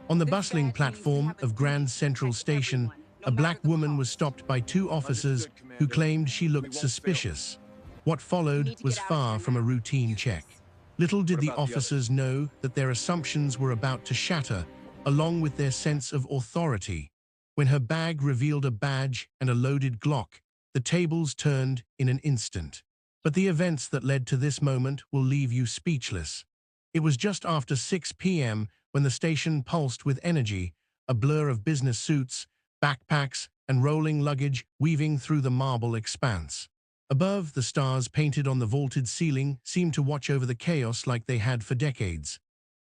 On the This bustling badge means we platform have of Grand authority to Central protect Station, everyone, no a matter black the woman was cost. stopped by two officers Understood, who Commander. claimed she We looked won't fail. suspicious. What You followed need to was get out of far here from a now. routine check. Useless. Little did What the about the officers others? know that their assumptions were about to shatter, along with their sense of authority. When her bag revealed a badge and a loaded Glock, the tables turned in an instant. But the events that led to this moment will leave you speechless. It was just after 6 p.m. when the station pulsed with energy, a blur of business suits, backpacks, and rolling luggage weaving through the marble expanse. Above, the stars painted on the vaulted ceiling seemed to watch over the chaos like they had for decades.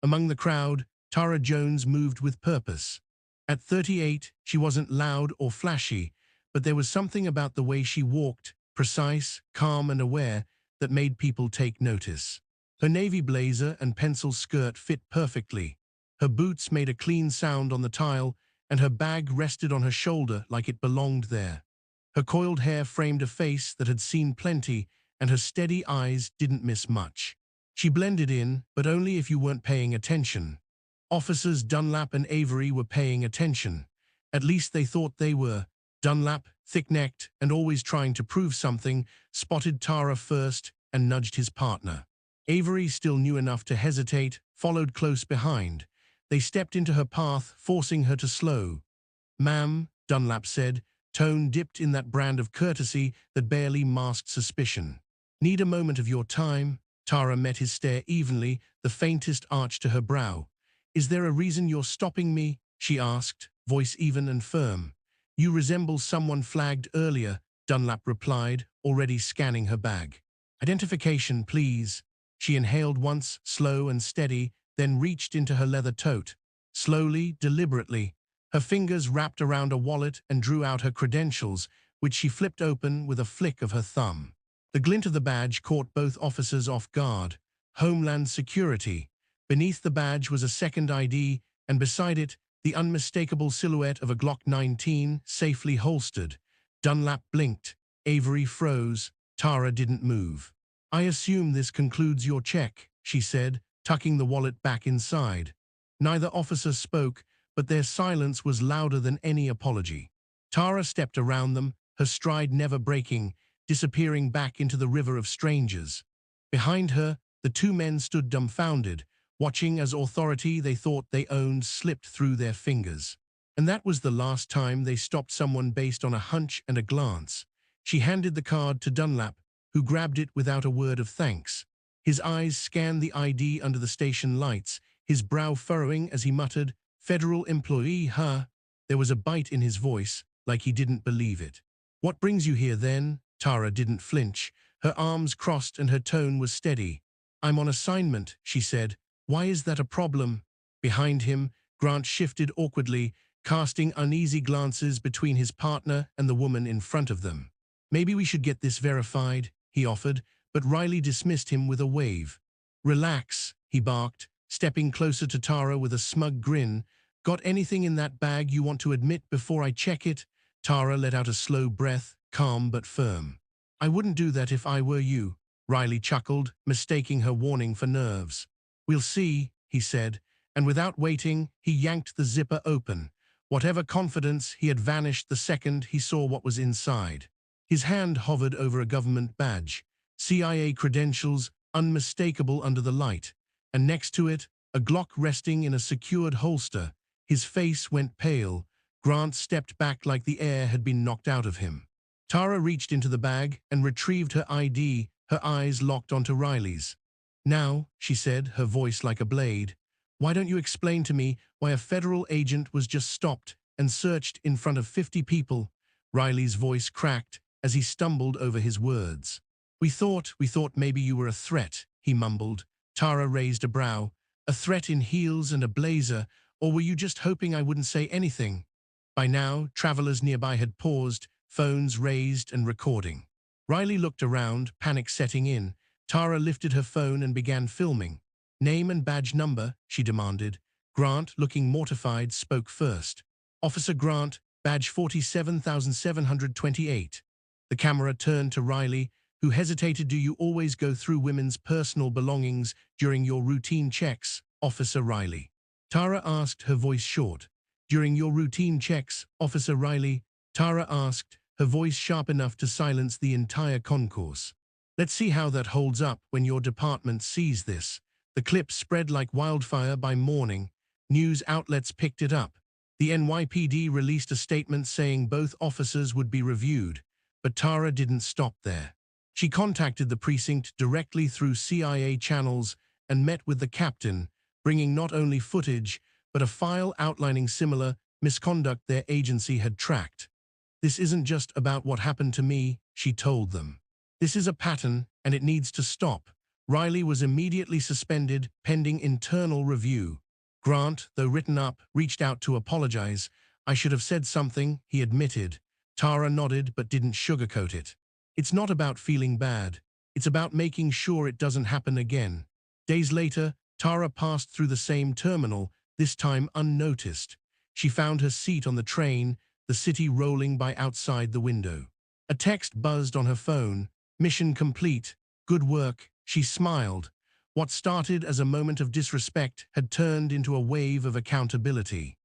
Among the crowd, Tara Jones moved with purpose. At 38, she wasn't loud or flashy, but there was something about the way she walked, precise, calm, and aware, that made people take notice. Her navy blazer and pencil skirt fit perfectly. Her boots made a clean sound on the tile, and her bag rested on her shoulder like it belonged there. Her coiled hair framed a face that had seen plenty, and her steady eyes didn't miss much. She blended in, but only if you weren't paying attention. Officers Dunlap and Avery were paying attention. At least they thought they were. Dunlap, thick-necked and always trying to prove something, spotted Tara first and nudged his partner. Avery still knew enough to hesitate, followed close behind. They stepped into her path, forcing her to slow. "Ma'am," Dunlap said, tone dipped in that brand of courtesy that barely masked suspicion. "Need a moment of your time?" Tara met his stare evenly, the faintest arch to her brow. "Is there a reason you're stopping me?" she asked, voice even and firm. "You resemble someone flagged earlier," Dunlap replied, already scanning her bag. "Identification, please." She inhaled once, slow and steady, then reached into her leather tote. Slowly, deliberately, her fingers wrapped around a wallet and drew out her credentials, which she flipped open with a flick of her thumb. The glint of the badge caught both officers off guard. Homeland Security. Beneath the badge was a second ID, and beside it, the unmistakable silhouette of a Glock 19, safely holstered. Dunlap blinked. Avery froze. Tara didn't move. "I assume this concludes your check," she said, tucking the wallet back inside. Neither officer spoke, but their silence was louder than any apology. Tara stepped around them, her stride never breaking, disappearing back into the river of strangers. Behind her, the two men stood dumbfounded, watching as authority they thought they owned slipped through their fingers. And that was the last time they stopped someone based on a hunch and a glance. She handed the card to Dunlap, who grabbed it without a word of thanks. His eyes scanned the ID under the station lights, his brow furrowing as he muttered, "Federal employee, huh?" There was a bite in his voice, like he didn't believe it. "What brings you here, then?" Tara didn't flinch. Her arms crossed and her tone was steady. "I'm on assignment," she said. "Why is that a problem?" Behind him, Grant shifted awkwardly, casting uneasy glances between his partner and the woman in front of them. "Maybe we should get this verified," he offered, but Riley dismissed him with a wave. "Relax," he barked, stepping closer to Tara with a smug grin. "Got anything in that bag you want to admit before I check it?" Tara let out a slow breath, calm but firm. "I wouldn't do that if I were you," Riley chuckled, mistaking her warning for nerves. "We'll see," he said, and without waiting, he yanked the zipper open. Whatever confidence, he had vanished the second he saw what was inside. His hand hovered over a government badge, CIA credentials unmistakable under the light, and next to it, a Glock resting in a secured holster. His face went pale. Grant stepped back like the air had been knocked out of him. Tara reached into the bag and retrieved her ID, her eyes locked onto Riley's. "Now," she said, her voice like a blade, "why don't you explain to me why a federal agent was just stopped and searched in front of 50 people?" Riley's voice cracked as he stumbled over his words. We thought maybe you were a threat," he mumbled. Tara raised a brow. "A threat in heels and a blazer, or were you just hoping I wouldn't say anything?" By now, travelers nearby had paused, phones raised and recording. Riley looked around, panic setting in. Tara lifted her phone and began filming. "Name and badge number," she demanded. Grant, looking mortified, spoke first. "Officer Grant, badge 47,728. The camera turned to Riley, who hesitated. "Do you always go through women's personal belongings during your routine checks, Officer Riley?" Tara asked, her voice short. During your routine checks, Officer Riley, Tara asked, her voice sharp enough to silence the entire concourse. Let's see how that holds up when your department sees this. The clip spread like wildfire by morning. News outlets picked it up. The NYPD released a statement saying both officers would be reviewed, but Tara didn't stop there. She contacted the precinct directly through CIA channels and met with the captain, bringing not only footage, but a file outlining similar misconduct their agency had tracked. This isn't just about what happened to me, she told them. This is a pattern, and it needs to stop. Riley was immediately suspended, pending internal review. Grant, though written up, reached out to apologize. I should have said something, he admitted. Tara nodded but didn't sugarcoat it. It's not about feeling bad. It's about making sure it doesn't happen again. Days later, Tara passed through the same terminal, this time unnoticed. She found her seat on the train, the city rolling by outside the window. A text buzzed on her phone. Mission complete. Good work. She smiled. What started as a moment of disrespect had turned into a wave of accountability.